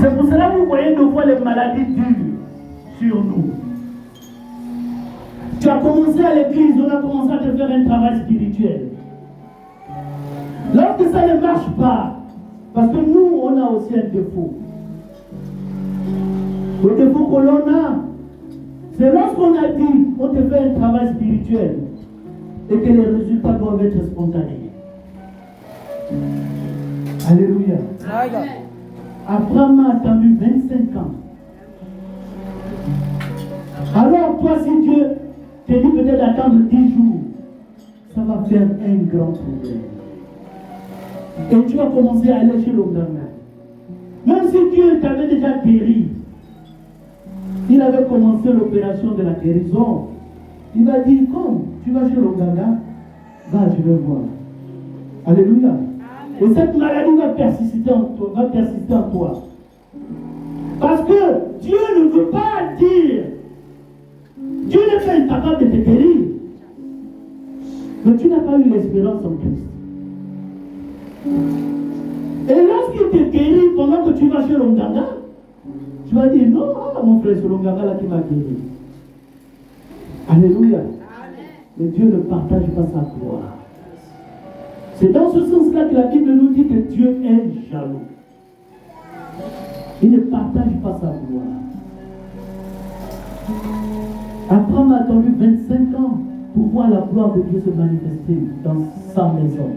C'est pour cela que vous voyez deux fois les maladies dures sur nous. Tu as commencé à l'église, on a commencé à te faire un travail spirituel. Lorsque ça ne marche pas, parce que nous, on a aussi un défaut. Le défaut que l'on a, c'est lorsqu'on a dit, on te fait un travail spirituel et que les résultats doivent être spontanés. Alléluia. Abraham a attendu 25 ans. Alors toi, si Dieu te dit peut-être d'attendre 10 jours, ça va faire un grand problème. Et tu vas commencer à aller chez l'Onganga. Même si Dieu t'avait déjà guéri, il avait commencé l'opération de la guérison. Il va dire, comme tu vas chez l'Onganga, va, je vais voir. Alléluia. Amen. Et cette maladie va persister en toi. Parce que Dieu ne veut pas dire, Dieu n'est pas incapable de te guérir. Mais tu n'as pas eu l'espérance en Christ. Et lorsqu'il te guérit pendant que tu vas chez l'Onganga, tu vas dire, non, mon frère, c'est l'Onganga là qui m'a guéri. Alléluia. Amen. Mais Dieu ne partage pas sa gloire. C'est dans ce sens-là que la Bible nous dit que Dieu est jaloux. Il ne partage pas sa gloire. Abraham a attendu 25 ans pour voir la gloire de Dieu se manifester dans sa maison.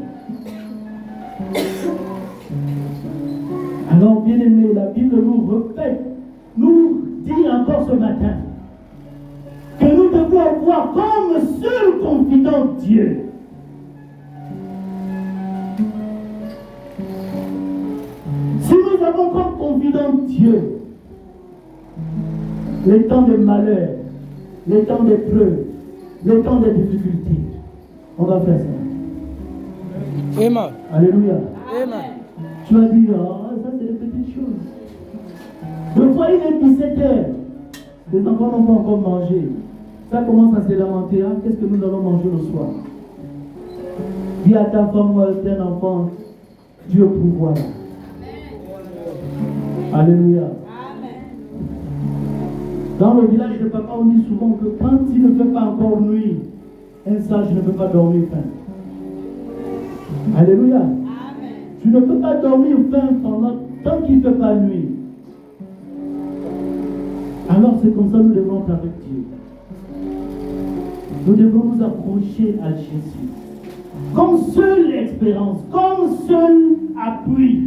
Alors, bien aimé, la Bible nous répète, nous dit encore ce matin, que nous devons avoir comme seul confident Dieu. Si nous avons comme confident Dieu, les temps de malheur, les temps d'épreuve, les temps de difficultés, on va faire ça. Amen. Alléluia. Amen. Tu vas dire, ça c'est des petites choses. Le fois il est 17h, les enfants n'ont pas encore mangé. Ça commence à se lamenter, hein? Qu'est-ce que nous allons manger le soir? Dis à ta femme ou à ton enfant, Dieu pourvoit. Alléluia. Amen. Dans le village de papa, on dit souvent que quand il ne fait pas encore nuit, un sage ne peut pas dormir faim. Alléluia. Amen. Tu ne peux pas dormir faim tant qu'il ne fait pas nuit. Alors c'est comme ça que nous devons être avec Dieu. Nous devons nous accrocher à Jésus. Comme seule espérance, comme seul appui.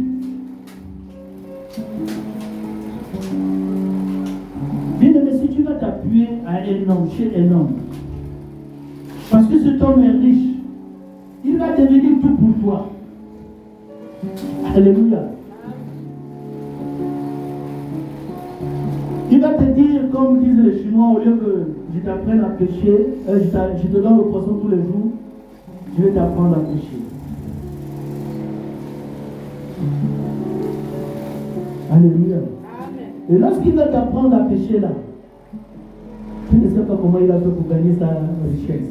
Bien-aimé, si tu vas t'appuyer à un homme, chez un homme, parce que cet homme est riche, il va devenir tout pour toi. Alléluia. Il va te dire, comme disent les Chinois, au lieu que je t'apprenne à pêcher, je te donne le poisson tous les jours, je vais t'apprendre à pêcher. Alléluia. Et lorsqu'il va t'apprendre à pêcher là, tu ne sais pas comment il a fait pour gagner sa richesse.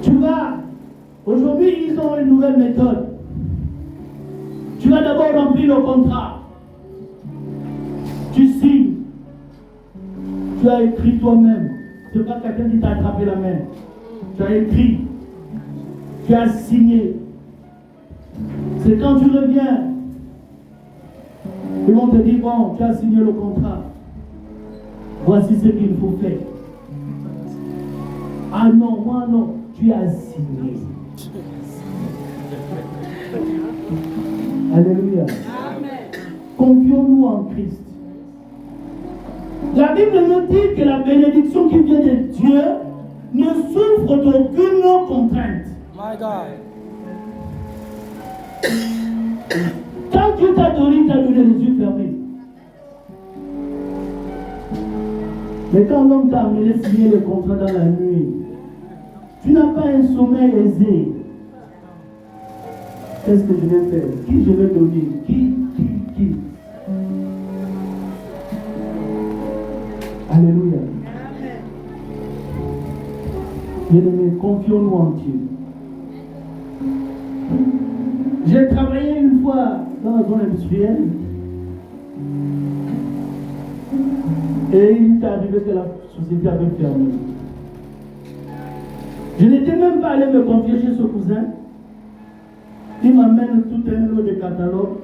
Tu vas, aujourd'hui ils ont une nouvelle méthode. Tu vas d'abord remplir le contrat. Tu signes. Tu as écrit toi-même. Ce n'est pas quelqu'un qui t'a attrapé la main. Tu as écrit. Tu as signé. C'est quand tu reviens. Ils vont te dire, bon, tu as signé le contrat. Voici ce qu'il faut faire. Ah non, moi non, tu as signé. Alléluia. Amen. Confions-nous en Christ. La Bible nous dit que la bénédiction qui vient de Dieu ne souffre d'aucune contrainte. My God. Quand Dieu t'a donné, il t'a donné les yeux fermés. Mais quand l'homme t'a amené signer le contrat dans la nuit, tu n'as pas un sommeil aisé. Qu'est-ce que je vais faire? Qui je vais donner? Qui? Alléluia. Bien-aimés, confions-nous en Dieu. J'ai travaillé une fois dans la zone industrielle. Et il est arrivé que la société avait fermé. Je n'étais même pas allé me confier chez ce cousin. Il m'amène tout un lot de catalogues.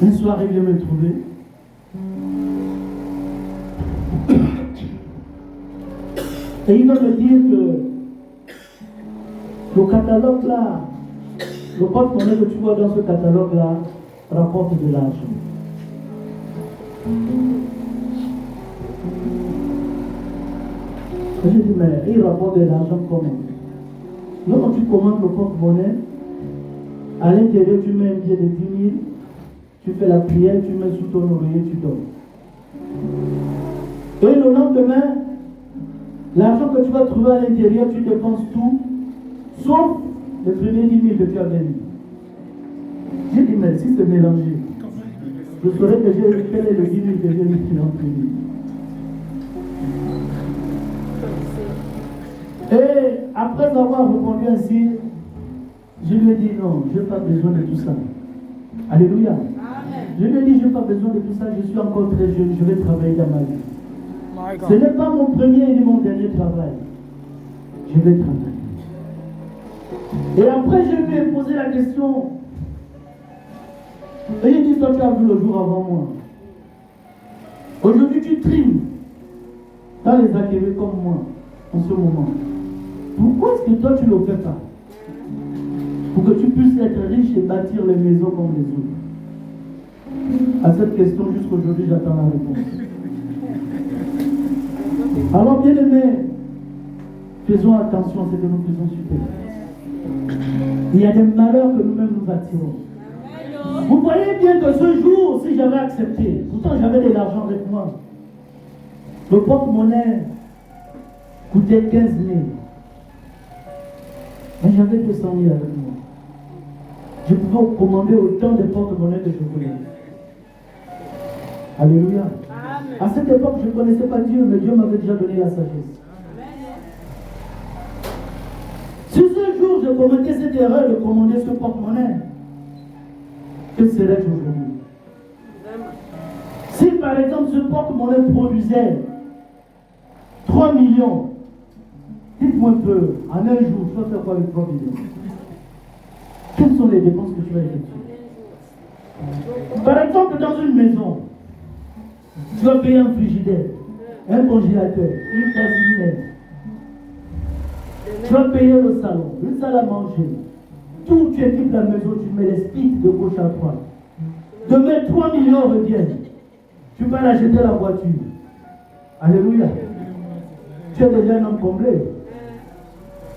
Un soir, il vient me trouver. Et il va me dire que le catalogue là, le porte-monnaie que tu vois dans ce catalogue là, rapporte de l'argent. Je dis, mais il rapporte de l'argent comment? Lorsque tu commandes le porte-monnaie, à l'intérieur tu mets un billet de 10 000, tu fais la prière, tu mets sous ton oreiller, tu dors. Et le lendemain, l'argent que tu vas trouver à l'intérieur, tu dépenses tout, sauf les premiers 10 000 que tu avais mis. J'ai dit, mais si c'est mélangé, je saurais que quel est le 10 000 que j'ai mis en premier. Et après avoir répondu ainsi, je lui ai dit non, je n'ai pas besoin de tout ça. Alléluia. Amen. Je lui ai dit, je n'ai pas besoin de tout ça, je suis encore très jeune, je vais travailler dans ma vie. Ce n'est pas mon premier ni mon dernier travail. Je vais travailler. Et après, je lui ai posé la question. Et il dit, toi tu as vu le jour avant moi. Aujourd'hui tu trimes dans les acquérés comme moi, en ce moment. Pourquoi est-ce que toi tu ne le fais pas? Pour que tu puisses être riche et bâtir les maisons comme les autres. À cette question, jusqu'aujourd'hui, j'attends la réponse. Alors, bien aimés, faisons attention à ce que nous faisons super. Il y a des malheurs que nous-mêmes nous attirons. Vous voyez bien que ce jour, si j'avais accepté, pourtant j'avais de l'argent avec moi, le porte-monnaie coûtait 15 000. Mais j'avais 200 000 avec moi. Je pouvais commander autant de porte-monnaie que je voulais. Alléluia. Amen. À cette époque, je ne connaissais pas Dieu, mais Dieu m'avait déjà donné la sagesse. Amen. Si ce jour je commettais cette erreur de commander ce porte-monnaie, que serais-je aujourd'hui? Si par exemple ce porte-monnaie produisait 3 millions, dites-moi un peu, en un jour, tu vas faire quoi avec 3 millions? Quelles sont les dépenses que tu vas effectuer? Par exemple, dans une maison, tu vas payer un frigidaire, un congélateur, une cuisinière. Tu vas payer le salon, une salle à manger. Tout tu équipes la maison, tu mets les spics de gauche à droite. Demain, 3 millions reviennent. Tu vas l'acheter la voiture. Alléluia. Tu es déjà un homme comblé.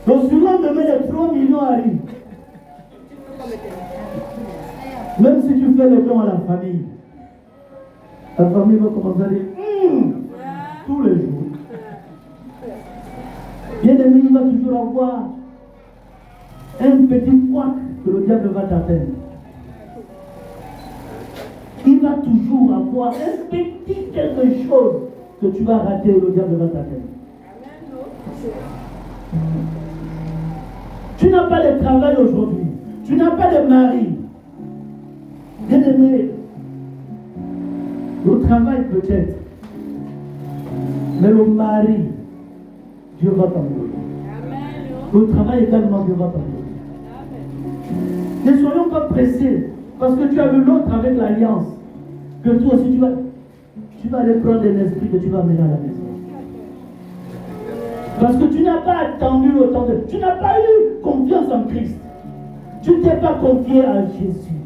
Donc, souvent, demain, les 3 millions arrivent. Même si tu fais le don à la famille, la famille va commencer à dire tous les jours. Bien aimé, il va toujours avoir un petit poids que le diable va t'atteindre. Il va toujours avoir un petit quelque chose que tu vas rater et le diable va t'atteindre. Tu n'as pas de travail aujourd'hui. Tu n'as pas de mari. Bien aimé, le travail peut-être, mais le mari, Dieu va t'en donner. Le travail également, Dieu va t'en donner. Ne soyons pas pressés, parce que tu as vu l'autre avec l'alliance, que toi aussi tu vas aller prendre un esprit que tu vas amener à la maison. Parce que tu n'as pas attendu le temps de... Tu n'as pas eu confiance en Christ. Tu ne t'es pas confié à Jésus.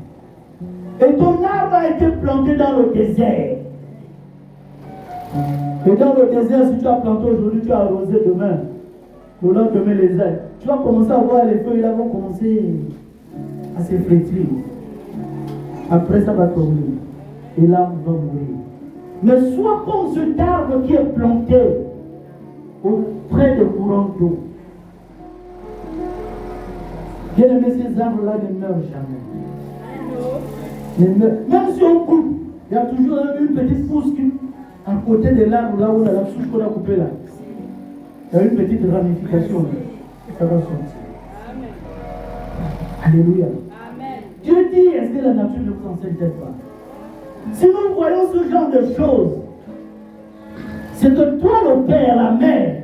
Et ton arbre a été planté dans le désert. Et dans le désert, si tu as planté aujourd'hui, tu as arrosé demain. Le lendemain, les ailes. Tu vas commencer à voir les feuilles, là vont commencer à se flétrir. Après, ça va tomber. Et l'arbre va mourir. Mais sois comme cet arbre qui est planté auprès de courants d'eau. Bien aimé, ces arbres-là ne meurent jamais. Même si on coupe, il y a toujours une petite pousse qui, à côté de l'arbre, là où on a la souche qu'on a coupée là. Il y a une petite ramification là. Ça va sortir. Alléluia. Amen. Dieu dit, est-ce que la nature ne vous enseigne-t-elle pas? Si nous voyons ce genre de choses, c'est que toi, le père, la mère,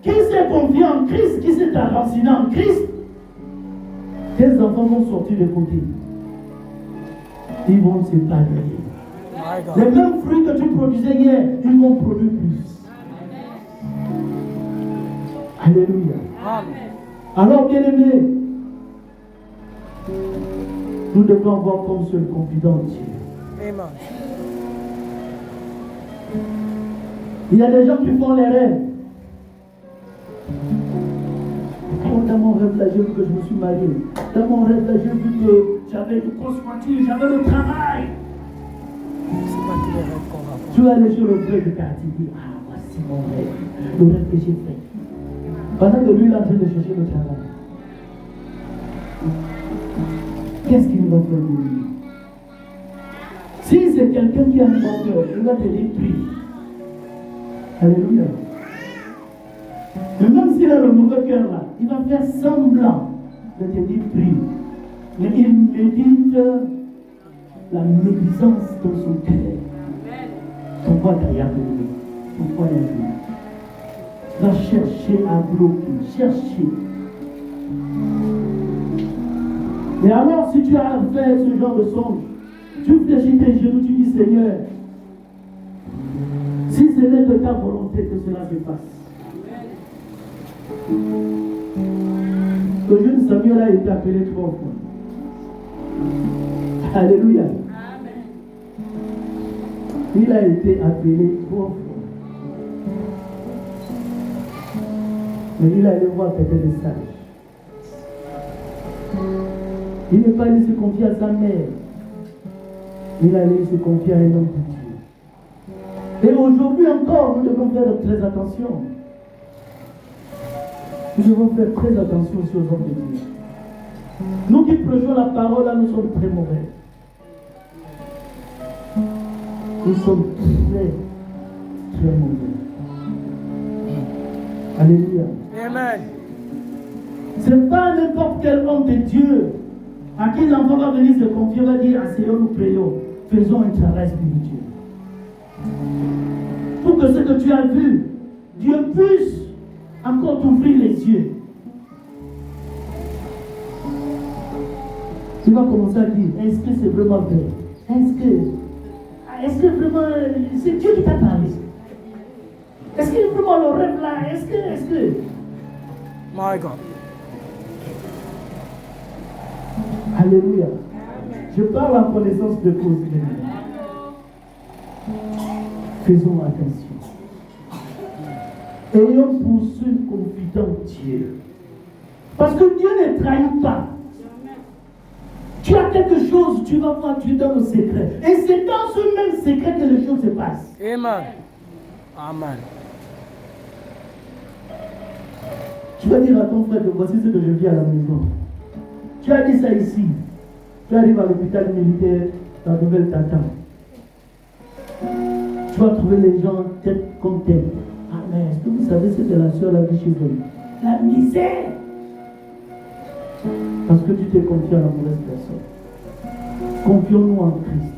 qui s'est confié en Christ, qui s'est enraciné en Christ, tes enfants vont sortir de côté. Ils vont s'épanouir. Les mêmes fruits que tu produisais hier, ils vont produire plus. Alléluia. Alors, bien-aimés, nous devons avoir comme seul confident Dieu. Amen. Il y a des gens qui font les rêves. Dans mon rêve, là, j'ai vu que je me suis marié. Dans mon rêve, là, j'ai vu que j'avais une grosse voiture, j'avais le travail. C'est pas tous les rêves qu'on raconte. Tu vas aller sur le rêve de quartier et dire, ah, voici mon rêve, le rêve que j'ai fait. Pendant que lui, il est en train de chercher le travail. Qu'est-ce qu'il va faire de lui? Si c'est quelqu'un qui a un bon cœur, il va te dire, prie. Alléluia. Mais même s'il a le mauvais cœur là, il va faire semblant de te dire prie. Mais il médite la médisance dans son cœur. Ton voix derrière lui. Ton voix derrière lui. Va chercher à bloquer. Chercher. Et alors, si tu as fait ce genre de songe, tu fléchis tes genoux, tu dis Seigneur, si ce n'est que ta volonté que cela se passe. Le jeune Samuel a été appelé 3 fois. Alléluia. Il a été appelé 3 fois. Mais il allait voir peut-être des sages. Il n'est pas allé se confier à sa mère. Il allait se confier à un homme de Dieu. Et aujourd'hui encore, nous devons faire très attention. Nous devons faire très attention aux hommes de Dieu. Nous qui prêchons la parole, là, nous sommes très mauvais. Nous sommes très, très mauvais. Alléluia. Amen. Ce n'est pas n'importe quel homme de Dieu à qui l'enfant va venir se confier, va dire, asseyons-nous, prions, faisons un travail spirituel. Pour que ce que tu as vu, Dieu puisse encore t'ouvrir les yeux. Tu vas commencer à dire, est-ce que c'est vraiment vrai? Est-ce que vraiment, c'est Dieu qui t'a parlé? Est-ce qu'il y a vraiment le rêve là? Est-ce que... My God. Alléluia. Je parle en connaissance de cause. Faisons attention. Ayons pour seul confident Dieu. Parce que Dieu ne trahit pas. Tu as quelque chose, tu vas voir, tu donnes le secret. Et c'est dans ce même secret que les choses se passent. Amen. Amen. Tu vas dire à ton frère que voici ce que je vis à la maison. Tu as dit ça ici. Tu arrives à l'hôpital militaire, la nouvelle t'attend. Tu vas trouver les gens tête comme tête. Ah mais est-ce que vous savez ce que la soeur a dit chez elle? La misère. Parce que tu t'es confié à la mauvaise personne. Confions-nous en Christ.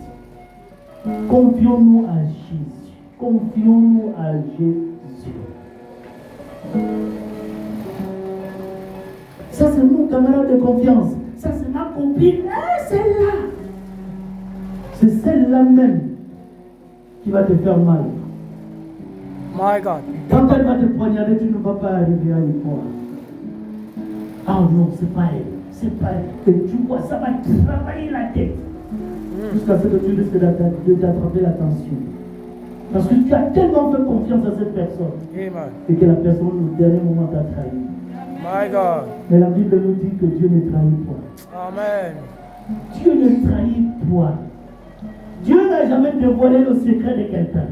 Confions-nous à Jésus. Confions-nous à Jésus. Ça c'est mon camarade de confiance. Ça c'est ma copine. Ah, celle-là. C'est celle-là même qui va te faire mal. My God. Quand elle va te poignarder, tu ne vas pas arriver à y croire. Ah non, c'est pas elle. C'est pas elle. Et tu vois, ça va travailler la tête. Jusqu'à ce que tu risques d'attraper la tension. Parce que tu as tellement fait confiance à cette personne. Amen. Et que la personne, au dernier moment, t'a trahi. My God. Mais la Bible nous dit que Dieu ne trahit pas. Amen. Dieu ne trahit pas. Dieu n'a jamais dévoilé le secret de quelqu'un.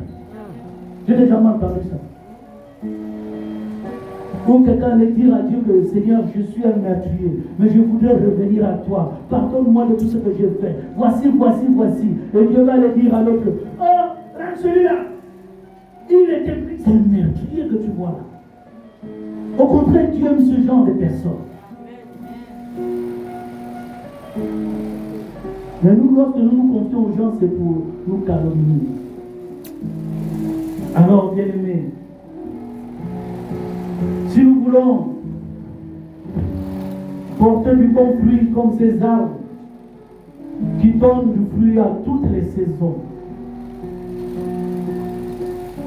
Je n'ai jamais entendu ça. Ou quelqu'un allait dire à Dieu que Seigneur, je suis un meurtrier, mais je voudrais revenir à toi. Pardonne-moi de tout ce que j'ai fait. Voici. Et Dieu va aller dire à l'autre, oh, celui-là, il était pris. C'est un meurtrier que tu vois là. Au contraire, Dieu aime ce genre de personnes. Mais nous, lorsque nous nous confions aux gens, c'est pour nous calomnier. Alors, bien aimés, si nous voulons porter du bon fruit comme ces arbres qui donnent du fruit à toutes les saisons,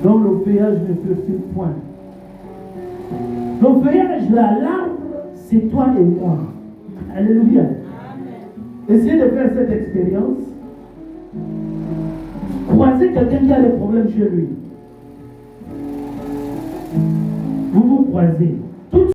dont le feuillage ne fut point. Le feuillage là, l'arbre, c'est toi et moi. Alléluia. Essayez de faire cette expérience. Croisez quelqu'un qui a des problèmes chez lui. Vous vous croisez.